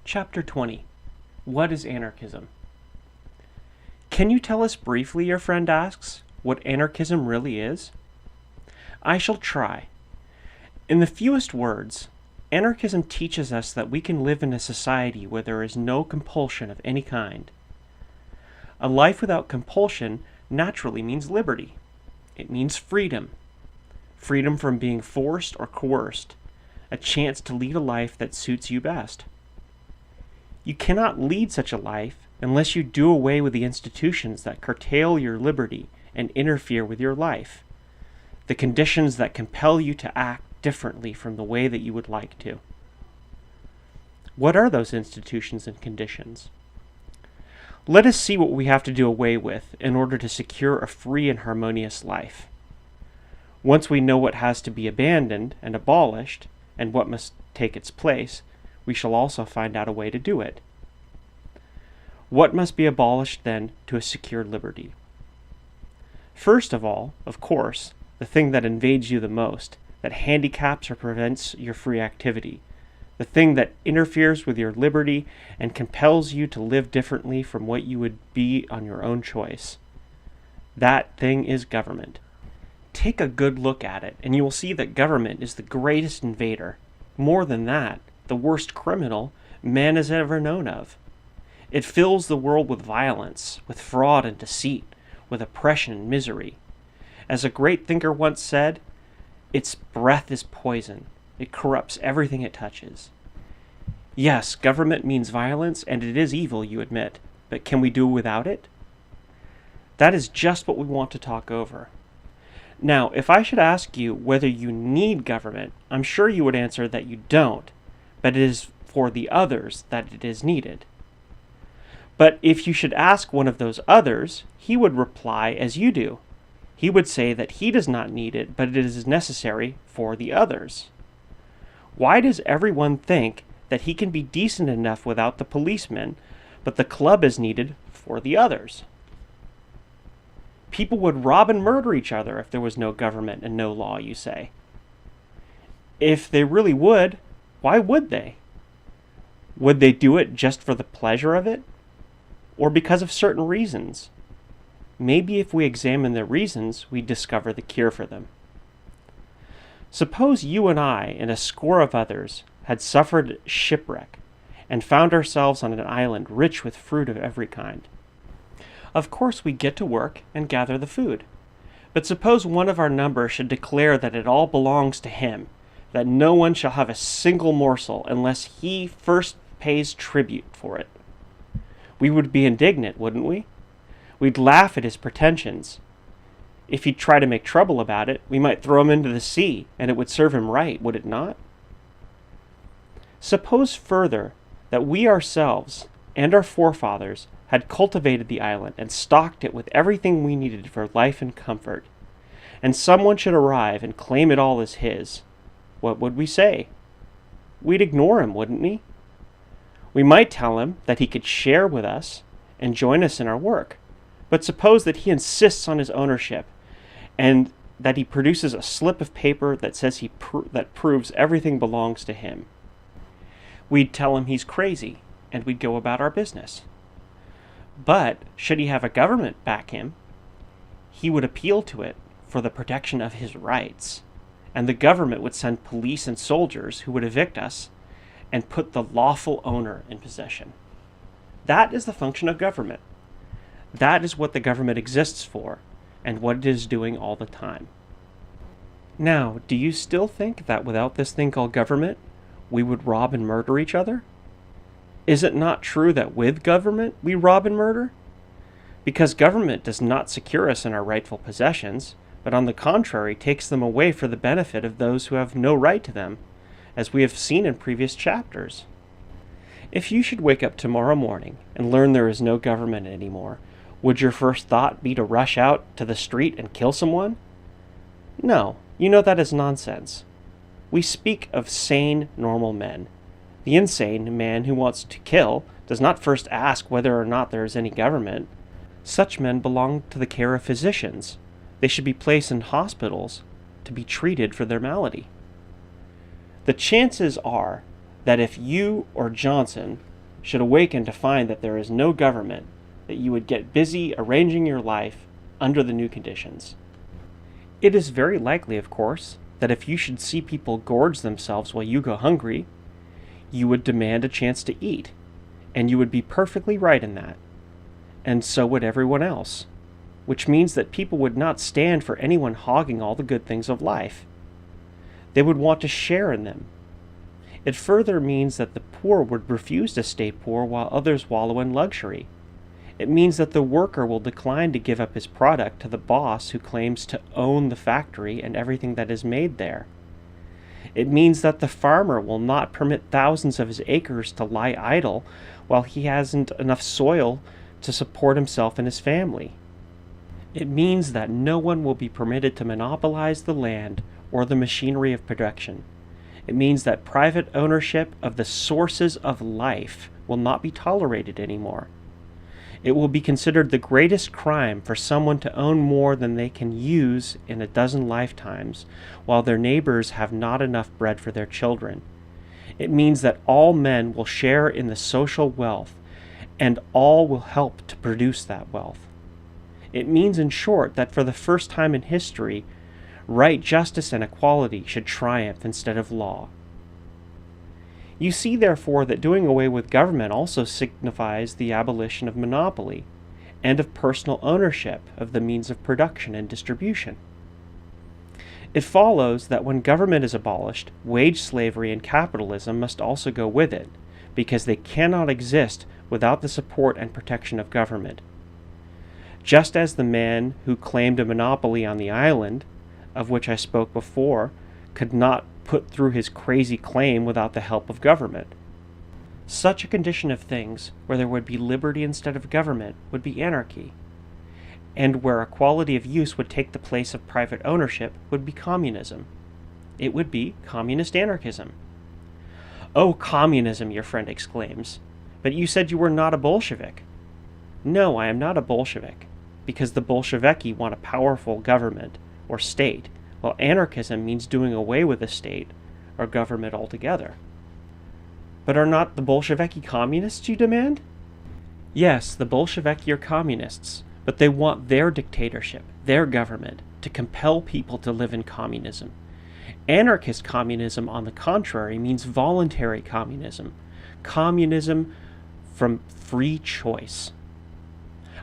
Chapter 20. What is Anarchism? Can you tell us briefly, your friend asks, what anarchism really is? I shall try. In the fewest words, anarchism teaches us that we can live in a society where there is no compulsion of any kind. A life without compulsion naturally means liberty. It means freedom. Freedom from being forced or coerced, a chance to lead a life that suits you best. You cannot lead such a life unless you do away with the institutions that curtail your liberty and interfere with your life, the conditions that compel you to act differently from the way that you would like to. What are those institutions and conditions? Let us see what we have to do away with in order to secure a free and harmonious life. Once we know what has to be abandoned and abolished, and what must take its place, we shall also find out a way to do it. What must be abolished, then, to a secure liberty? First of all, of course, the thing that invades you the most, that handicaps or prevents your free activity, the thing that interferes with your liberty and compels you to live differently from what you would be on your own choice. That thing is government. Take a good look at it, and you will see that government is the greatest invader. More than that, the worst criminal man has ever known of. It fills the world with violence, with fraud and deceit, with oppression and misery. As a great thinker once said, its breath is poison. It corrupts everything it touches. Yes, government means violence, and it is evil, you admit, but can we do without it? That is just what we want to talk over. Now, if I should ask you whether you need government, I'm sure you would answer that you don't, but it is for the others that it is needed. But if you should ask one of those others, he would reply as you do. He would say that he does not need it, but it is necessary for the others. Why does everyone think that he can be decent enough without the policeman, but the club is needed for the others? People would rob and murder each other if there was no government and no law, you say. If they really would, why would they? Would they do it just for the pleasure of it? Or because of certain reasons? Maybe if we examine their reasons, we discover the cure for them. Suppose you and I and a score of others had suffered shipwreck and found ourselves on an island rich with fruit of every kind. Of course, we get to work and gather the food. But suppose one of our number should declare that it all belongs to him, that no one shall have a single morsel unless he first pays tribute for it. We would be indignant, wouldn't we? We'd laugh at his pretensions. If he'd try to make trouble about it, we might throw him into the sea, and it would serve him right, would it not? Suppose further that we ourselves and our forefathers had cultivated the island and stocked it with everything we needed for life and comfort, and someone should arrive and claim it all as his. What would we say? We'd ignore him, wouldn't we? We might tell him that he could share with us and join us in our work, but suppose that he insists on his ownership and that he produces a slip of paper that says that proves everything belongs to him. We'd tell him he's crazy, and we'd go about our business. But should he have a government back him, he would appeal to it for the protection of his rights, and the government would send police and soldiers who would evict us and put the lawful owner in possession. That is the function of government. That is what the government exists for, and what it is doing all the time. Now, do you still think that without this thing called government, we would rob and murder each other? Is it not true that with government we rob and murder? Because government does not secure us in our rightful possessions, but on the contrary takes them away for the benefit of those who have no right to them, as we have seen in previous chapters. If you should wake up tomorrow morning and learn there is no government anymore, would your first thought be to rush out to the street and kill someone? No, you know that is nonsense. We speak of sane, normal men. The insane man who wants to kill does not first ask whether or not there is any government. Such men belong to the care of physicians. They should be placed in hospitals to be treated for their malady. The chances are that if you or Johnson should awaken to find that there is no government, that you would get busy arranging your life under the new conditions. It is very likely, of course, that if you should see people gorge themselves while you go hungry, you would demand a chance to eat, and you would be perfectly right in that. And so would everyone else, which means that people would not stand for anyone hogging all the good things of life. They would want to share in them. It further means that the poor would refuse to stay poor while others wallow in luxury. It means that the worker will decline to give up his product to the boss who claims to own the factory and everything that is made there. It means that the farmer will not permit thousands of his acres to lie idle while he hasn't enough soil to support himself and his family. It means that no one will be permitted to monopolize the land or the machinery of production. It means that private ownership of the sources of life will not be tolerated anymore. It will be considered the greatest crime for someone to own more than they can use in a dozen lifetimes, while their neighbors have not enough bread for their children. It means that all men will share in the social wealth, and all will help to produce that wealth. It means, in short, that for the first time in history, right, justice, and equality should triumph instead of law. You see, therefore, that doing away with government also signifies the abolition of monopoly and of personal ownership of the means of production and distribution. It follows that when government is abolished, wage slavery and capitalism must also go with it, because they cannot exist without the support and protection of government. Just as the man who claimed a monopoly on the island, of which I spoke before, could not put through his crazy claim without the help of government. Such a condition of things, where there would be liberty instead of government, would be anarchy, and where equality of use would take the place of private ownership would be communism. It would be communist anarchism. "Oh, communism," your friend exclaims, "but you said you were not a Bolshevik." No, I am not a Bolshevik, because the Bolsheviki want a powerful government, or state, while anarchism means doing away with the state or government altogether. But are not the Bolsheviki communists, you demand? Yes, the Bolsheviki are communists, but they want their dictatorship, their government, to compel people to live in communism. Anarchist communism, on the contrary, means voluntary communism, communism from free choice.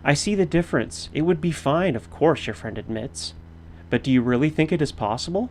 I see the difference. It would be fine, of course, your friend admits. But do you really think it is possible?